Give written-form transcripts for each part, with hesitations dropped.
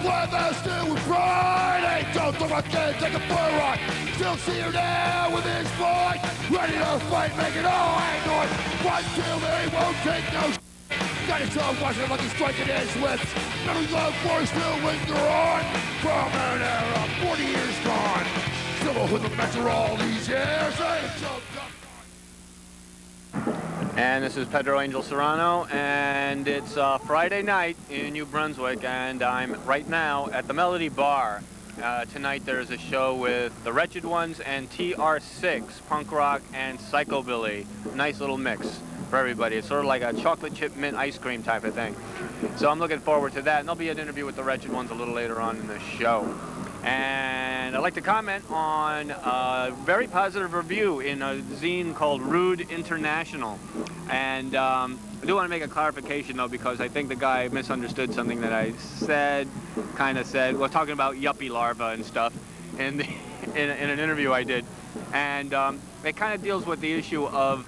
weather still with pride. Ain't don't think I can take a full ride. Still see her now with his boy, ready to fight, make it all hang on. But till they won't take no shit. Got his tongue watching like he's striking his lips. Memories love for still linger on. From an era 40 years gone. Still a hoodlum measure all these years. And this is Pedro Angel Serrano, and it's Friday night in New Brunswick, and I'm right now at the Melody Bar. Tonight there's a show with the Wretched Ones and TR6, punk rock and psychobilly. Nice little mix for everybody. It's sort of like a chocolate chip mint ice cream type of thing. So I'm looking forward to that, and there'll be an interview with the Wretched Ones a little later on in the show. And I'd like to comment on a very positive review in a zine called Rude International. And I do want to make a clarification, though, because I think the guy misunderstood something that I said, was talking about yuppie larvae and stuff in an interview I did. And it kind of deals with the issue of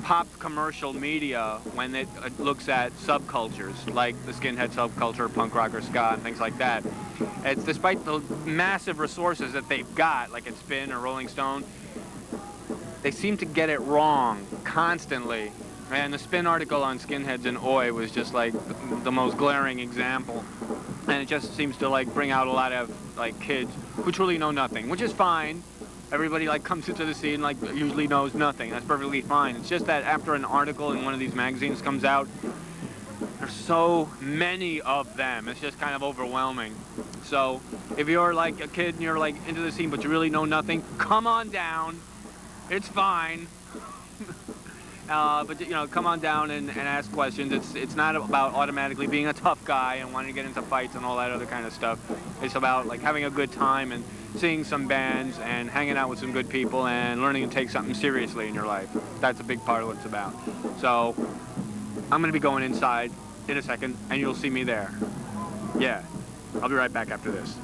pop commercial media when it looks at subcultures, like the skinhead subculture, punk rock or ska, and things like that. It's despite the massive resources that they've got, like at Spin or Rolling Stone, they seem to get it wrong constantly. And the Spin article on skinheads and Oi was just like the most glaring example. And it just seems to like bring out a lot of like kids who truly know nothing, which is fine. Everybody like comes into the scene like usually knows nothing. That's perfectly fine. It's just that after an article in one of these magazines comes out, there's so many of them. It's just kind of overwhelming. So if you're like a kid and you're like into the scene but you really know nothing, come on down. It's fine. But you know, come on down and ask questions. It's not about automatically being a tough guy and wanting to get into fights and all that other kind of stuff. It's about like having a good time and seeing some bands and hanging out with some good people and learning to take something seriously in your life. That's a big part of what it's about. So I'm going to be going inside in a second and you'll see me there. Yeah, I'll be right back after this.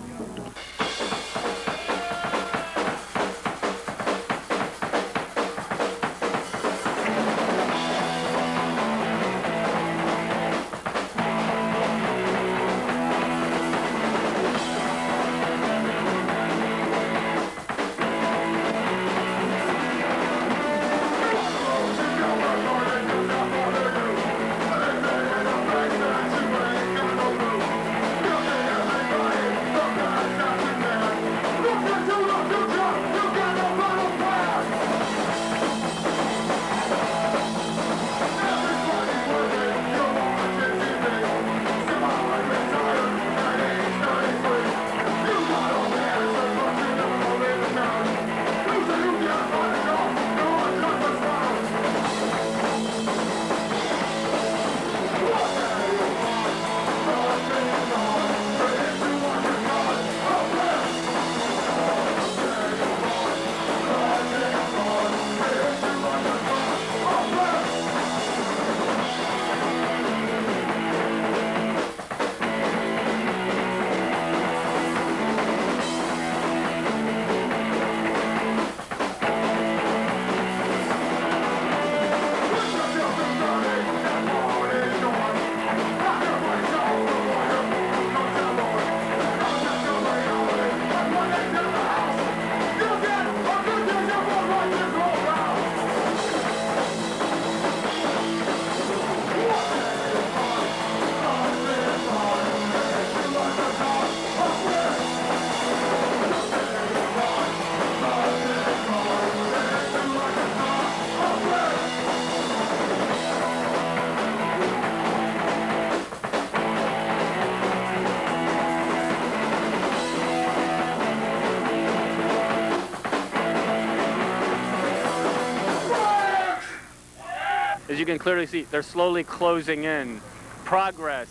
As you can clearly see, they're slowly closing in. Progress.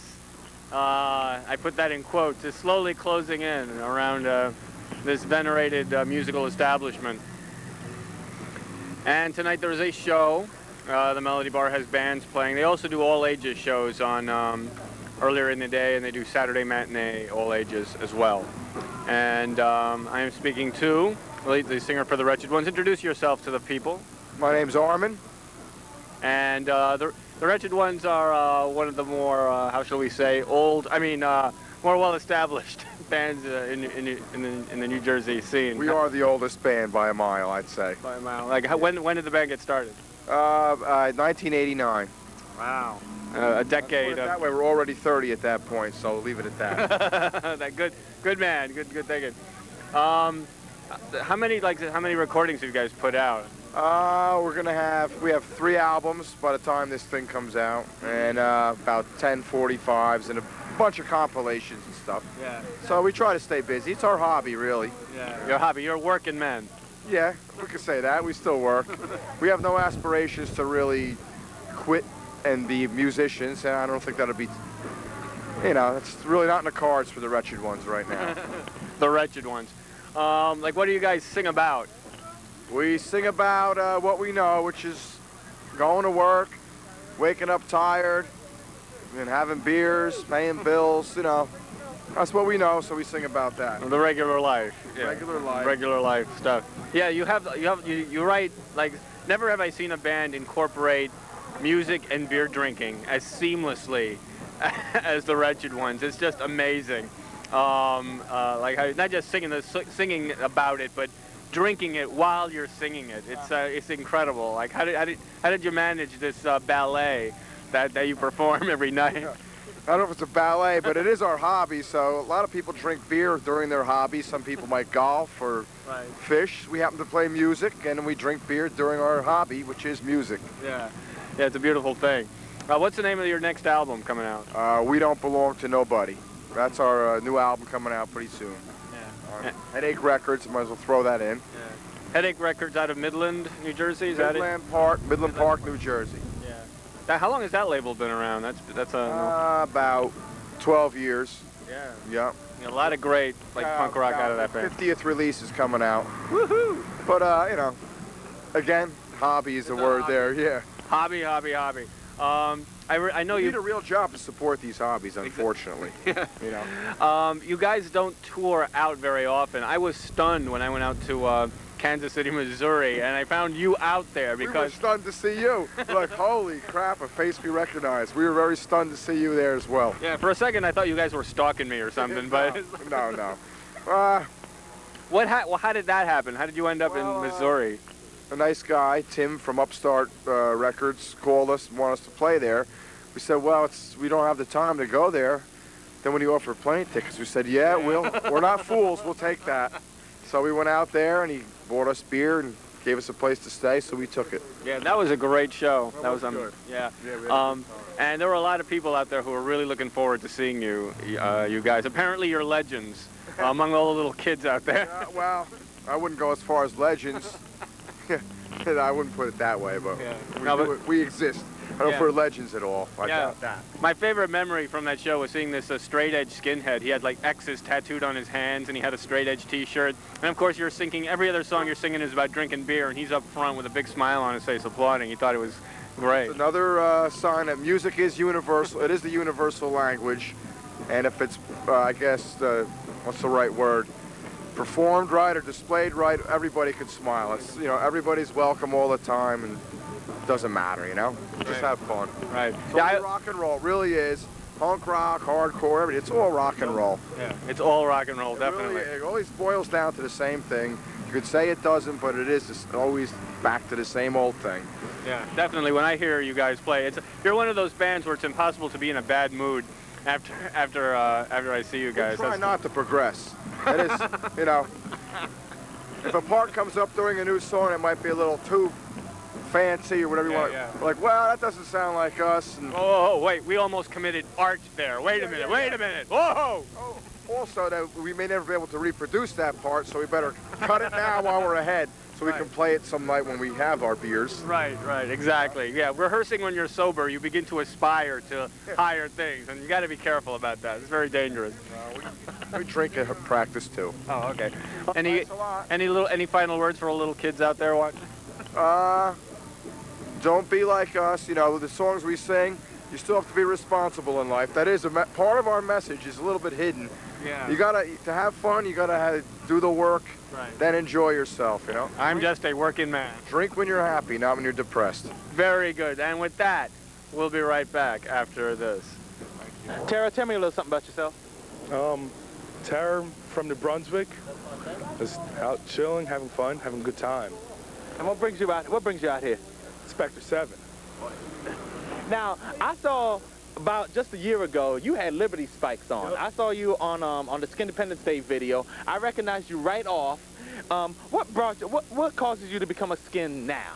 I put that in quotes. Is slowly closing in around this venerated musical establishment. And tonight there's a show. The Melody Bar has bands playing. They also do all ages shows on earlier in the day, and they do Saturday matinee all ages as well. And I am speaking to the singer for the Wretched Ones. Introduce yourself to the people. My name's Armin. And the Wretched Ones are one of the more, how shall we say, more well-established bands in the New Jersey scene. We are the oldest band by a mile, I'd say. By a mile. Like, when did the band get started? 1989. Wow. A decade. That way, we're already 30 at that point, so we'll leave it at that. That good man. Good thinking. How many recordings have you guys put out? We have 3 albums by the time this thing comes out, and about 10 45s and a bunch of compilations and stuff. Yeah. So we try to stay busy. It's our hobby, really. Yeah. Your hobby. You're a working man. Yeah, we could say that. We still work. We have no aspirations to really quit and be musicians, and I don't think that'll be, it's really not in the cards for the Wretched Ones right now. The Wretched Ones. Like, what do you guys sing about? We sing about what we know, which is going to work, waking up tired, and having beers, paying bills, That's what we know, so we sing about that. The regular life. Yeah. Regular life. Regular life stuff. Yeah, you write, like, never have I seen a band incorporate music and beer drinking as seamlessly as the Wretched Ones. It's just amazing. Like, not just singing about it, but drinking it while you're singing it. It's incredible. Like, how did you manage this ballet that you perform every night? Yeah. I don't know if it's a ballet, but it is our hobby. So a lot of people drink beer during their hobby. Some people might golf or fish. We happen to play music, and we drink beer during our hobby, which is music. Yeah, it's a beautiful thing. What's the name of your next album coming out? We Don't Belong to Nobody. That's our new album coming out pretty soon. Yeah. Headache Records, might as well throw that in. Yeah. Headache Records out of Midland, New Jersey, is that it? Midland Park, New Jersey. Yeah. How long has that label been around? That's about 12 years. Yeah. Yeah. A lot of great punk rock out of that band. 50th release is coming out. Woohoo! But again, hobby is the word there. Yeah. Hobby. I know you need a real job to support these hobbies, unfortunately. You guys don't tour out very often. I was stunned when I went out to Kansas City, Missouri, and I found you out there because... We were stunned to see you. Like, holy crap, a face we recognize. We were very stunned to see you there as well. Yeah, for a second I thought you guys were stalking me or something, but... No. How did that happen? How did you end up in Missouri? A nice guy, Tim from Upstart Records, called us and wanted us to play there. We said, well, we don't have the time to go there. Then when he offered plane tickets, we said, yeah, we're not fools, we'll take that. So we went out there, and he bought us beer and gave us a place to stay, so we took it. Yeah, that was a great show. That was good. Yeah. And there were a lot of people out there who were really looking forward to seeing you guys. Apparently you're legends among all the little kids out there. Well, I wouldn't go as far as legends. I wouldn't put it that way, but, we exist. I don't know if we're legends at all. I doubt that. My favorite memory from that show was seeing this straight-edge skinhead. He had like X's tattooed on his hands, and he had a straight-edge T-shirt. And of course, you're singing. Every other song you're singing is about drinking beer, and he's up front with a big smile on his face, applauding. He thought it was great. It's another sign that music is universal. It is the universal language, and if it's, I guess, what's the right word? Performed right or displayed right, everybody can smile. It's everybody's welcome all the time, and it doesn't matter, Just have fun. Right. So rock and roll, it really is. Punk rock, hardcore, everything. It's all rock and roll. Yeah, it's all rock and roll, definitely. It always boils down to the same thing. You could say it doesn't, but it is just always back to the same old thing. Yeah, definitely. When I hear you guys play, you're one of those bands where it's impossible to be in a bad mood after I see you guys. Try not to progress. It is, if a part comes up during a new song, it might be a little too fancy or whatever you want. We're like, well, that doesn't sound like us. And wait, we almost committed art there. Wait a minute. Whoa! Also, that we may never be able to reproduce that part, so we better cut it now while we're ahead, so we can play it some night when we have our beers. Right, exactly. Yeah, rehearsing when you're sober, you begin to aspire to higher things, and you got to be careful about that. It's very dangerous. We drink and practice too. Oh, okay. Any final words for the little kids out there watching? Don't be like us. The songs we sing, you still have to be responsible in life. That is part of our message is a little bit hidden. Yeah. You gotta to have fun. You gotta do the work. Right. Then enjoy yourself. I'm just a working man. Drink when you're happy, not when you're depressed. Very good. And with that, we'll be right back after this. Tara, tell me a little something about yourself. Terror from New Brunswick. Just out chilling, having fun, having a good time. And what brings you out? What brings you out here? Spectre 7. Now, I saw about just a year ago you had Liberty spikes on. Yep. I saw you on the Skin Independence Day video. I recognized you right off. What causes you to become a skin now?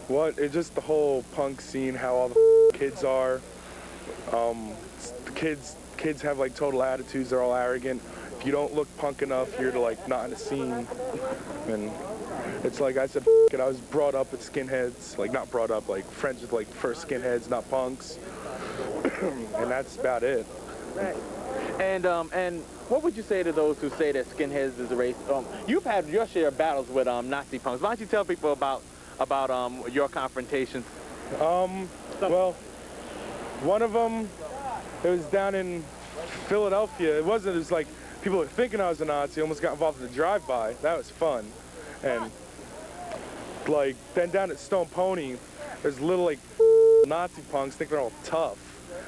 It's just the whole punk scene, how all the kids are. The kids have like total attitudes. They're all arrogant. If you don't look punk enough, you're like not in the scene. And it's like I said, it. I was brought up with skinheads, like not brought up, like friends with like first skinheads, not punks. And that's about it. Right. And what would you say to those who say that skinheads is a race? You've had your share of battles with Nazi punks. Why don't you tell people about your confrontations? Well, one of them, it was down in Philadelphia. It was like people were thinking I was a Nazi. Almost got involved in a drive-by. That was fun. And like then down at Stone Pony, there's little like Nazi punks think they're all tough.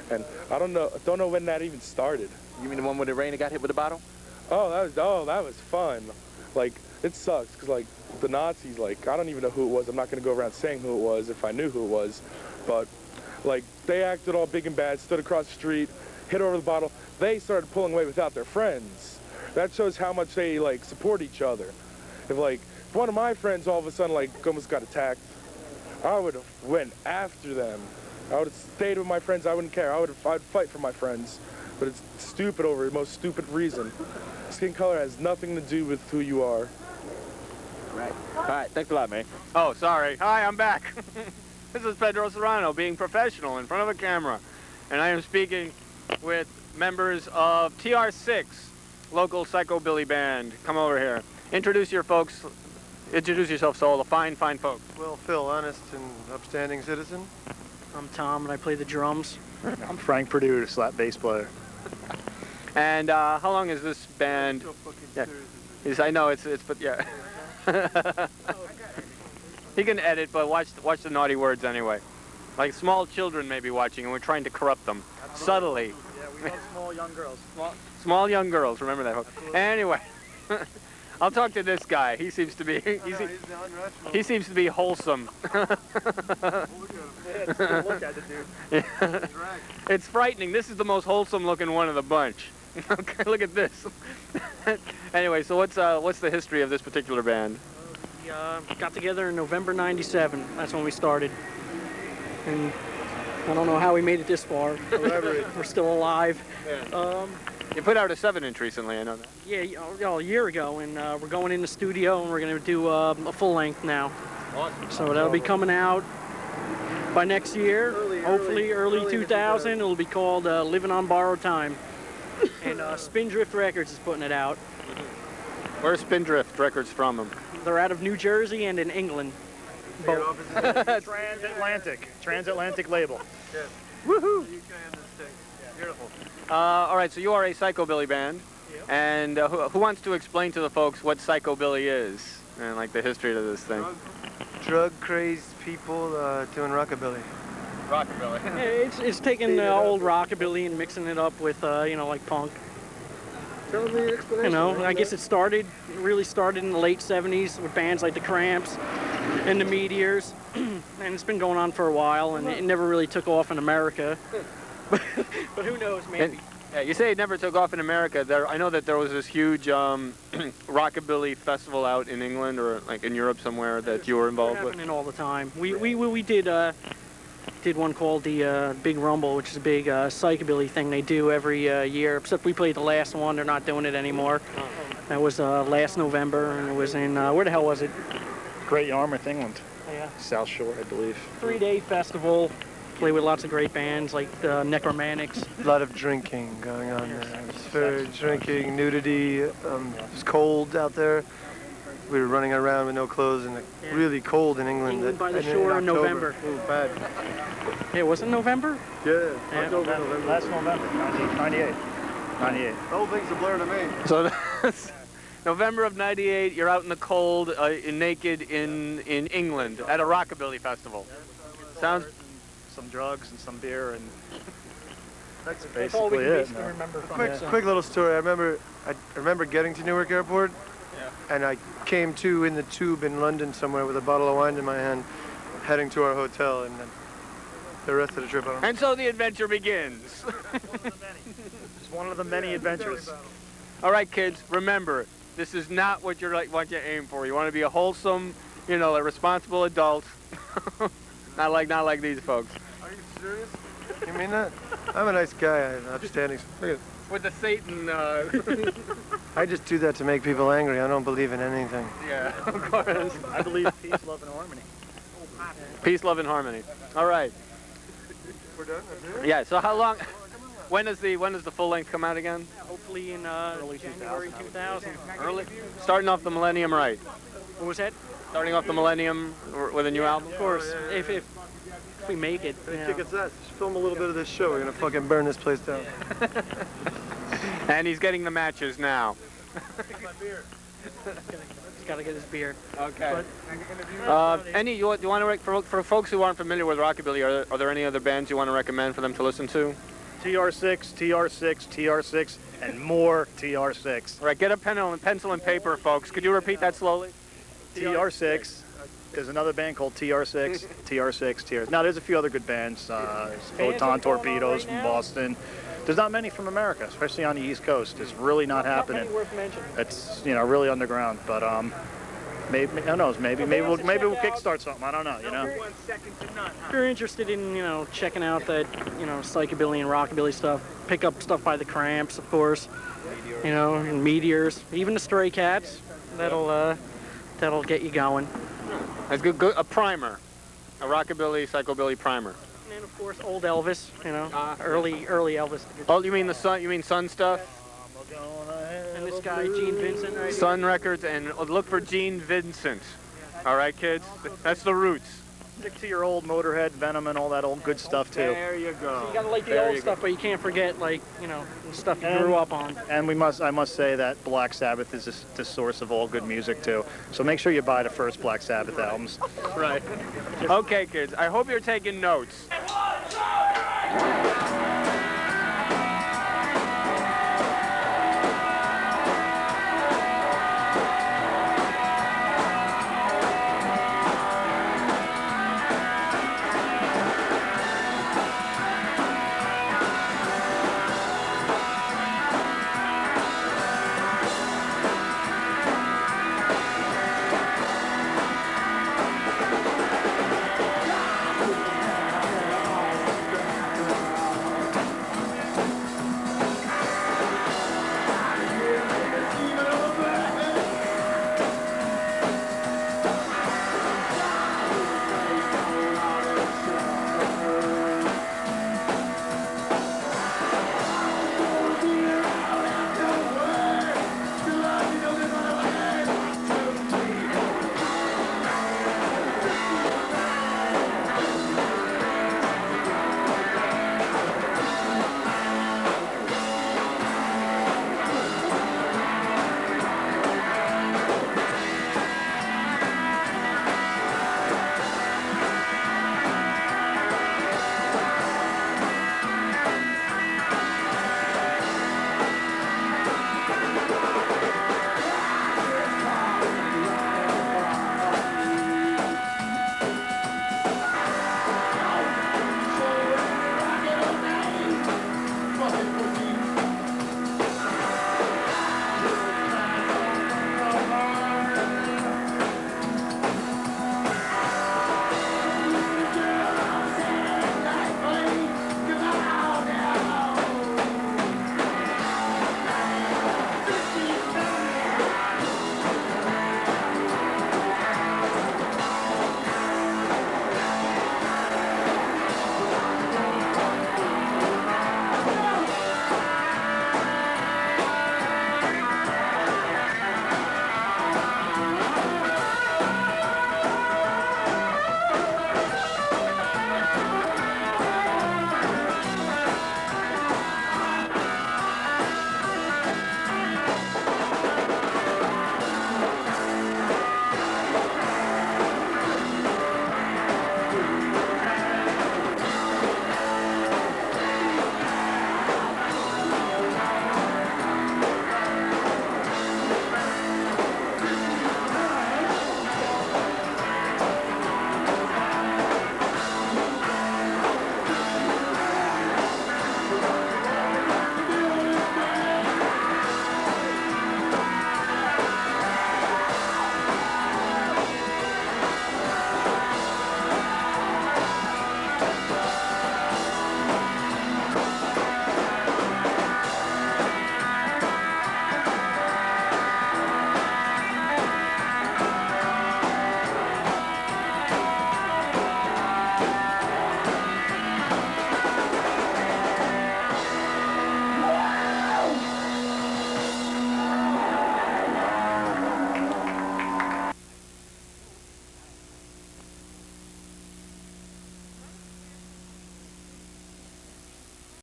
And I don't know when that even started. You mean the one where the rainer got hit with a bottle? Oh, that was fun. Like it sucks because like the Nazis, like I don't even know who it was. I'm not gonna go around saying who it was if I knew who it was, but like they acted all big and bad, stood across the street, hit over the bottle. They started pulling away without their friends. That shows how much they like support each other. If one of my friends all of a sudden like almost got attacked, I would have went after them. I would have stayed with my friends. I wouldn't care. I'd fight for my friends. But it's stupid over the most stupid reason. Skin color has nothing to do with who you are. Right. All right. Thanks a lot, man. Oh, sorry. Hi, I'm back. This is Pedro Serrano being professional in front of a camera. And I am speaking with members of TR6, local psychobilly band. Come over here. Introduce yourself to all the fine folks. Well, Phil, honest and upstanding citizen. I'm Tom, and I play the drums. I'm Frank Purdue, the slap bass player. And how long is this band? So fucking Yeah. serious. I know but yeah. He can edit, but watch the naughty words anyway. Like small children may be watching, and we're trying to corrupt them subtly. Yeah, we love small young girls. Small young girls, remember that. Anyway, I'll talk to this guy. He seems to be he seems to be wholesome. Look at the dude. It's frightening. This is the most wholesome looking one of the bunch. Okay, look at this. Anyway, so what's the history of this particular band? We got together in November '97. That's when we started. And I don't know how we made it this far. We're still alive. You put out a 7-inch recently, I know that. Yeah, a year ago, and we're going in the studio, and we're going to do a full length now. Awesome. So that'll be coming out by next year, hopefully early 2000. It'll be called Living on Borrowed Time. And Spindrift Records is putting it out. Where's Spindrift Records from them? They're out of New Jersey and in England. Both. Transatlantic label. Yes. Woohoo! UK and the States. Yeah, beautiful. All right, so you are a psychobilly band. Yep. And who wants to explain to the folks what psychobilly is and like the history of this thing? Drug-crazy people doing rockabilly. Rockabilly. Yeah, it's taking old rockabilly and mixing it up with, like punk. Tell me the explanation. I guess it really started in the late 70s with bands like the Cramps and the Meteors. And it's been going on for a while, and it never really took off in America. But who knows, maybe. Yeah, you say it never took off in America. I know that there was this huge rockabilly festival out in England or like in Europe somewhere that you were involved with. Happening all the time. We did one called the Big Rumble, which is a big psychobilly thing they do every year. Except we played the last one. They're not doing it anymore. That was last November, and it was in where the hell was it? Great Yarmouth, England. Yeah. South Shore, I believe. 3-day festival. Play with lots of great bands like the Necromantics. A lot of drinking going on there. For drinking, nudity. It was cold out there. We were running around with no clothes and really cold in England. England by the in shore in October. November. Ooh, bad. Yeah, was it November? Yeah, Yeah. October, Last November, 98. The whole thing's a blur to me. So that's November of '98. You're out in the cold, naked in England at a rockabilly festival. Sounds. Some drugs and some beer and That's That's all we basically can it. basically remember from Quick little story. I remember getting to Newark Airport, and I came to in the tube in London somewhere with a bottle of wine in my hand, heading to our hotel, and then the rest of the trip. I don't know. And so the adventure begins. It's one of the many adventures. All right, kids, remember, this is not what you aim for. You want to be a wholesome, you know, a responsible adult. not like these folks. Are you serious? You mean that? I'm a nice guy. I'm upstanding. Look at With the Satan, I just do that to make people angry. I don't believe in anything. yeah, of course. I believe peace, love, and harmony. Peace, love, and harmony. All right. We're done? Yeah. So how long? When does the full length come out again? Hopefully in January 2000. Early. Starting off the millennium, right? What was that? Starting off the millennium with a new album. Of course, if we make it. Hey, kick us ass. Just film a little bit of this show. We're gonna fucking burn this place down. And he's getting the matches now. He's got to get his beer. Okay. Do you want to for folks who aren't familiar with rockabilly? Are there any other bands you want to recommend for them to listen to? TR6, TR6, TR6, and more TR6. All right, get a pencil and paper, folks. Could you repeat that slowly? TR6. There's another band called TR6, TR6, TR. Now, there's a few other good bands. Photon Torpedoes from Boston. There's not many from America, especially on the East Coast. It's really not happening. Worth mentioning. It's, you know, really underground. But maybe, who knows? Maybe we'll kickstart something. I don't know. You know. If you're interested in, you know, checking out that, you know, psychobilly and rockabilly stuff, pick up stuff by the Cramps, of course. You know, and Meteors, even the Stray Cats. That'll get you going. That's good. A primer, a rockabilly, psychobilly primer. And then, of course, old Elvis. You know, early Elvis. Oh, you mean the Sun? You mean Sun stuff? And this guy, Gene Vincent, right? Sun Records, and look for Gene Vincent. All right, kids. That's the roots. Stick to your old Motorhead, Venom, and all that old good stuff too. There you go. So you gotta like the old stuff, but you can't forget, like, you know, the stuff you grew up on. And I must say that Black Sabbath is the source of all good music too. So make sure you buy the first Black Sabbath albums. Right. Okay, kids. I hope you're taking notes.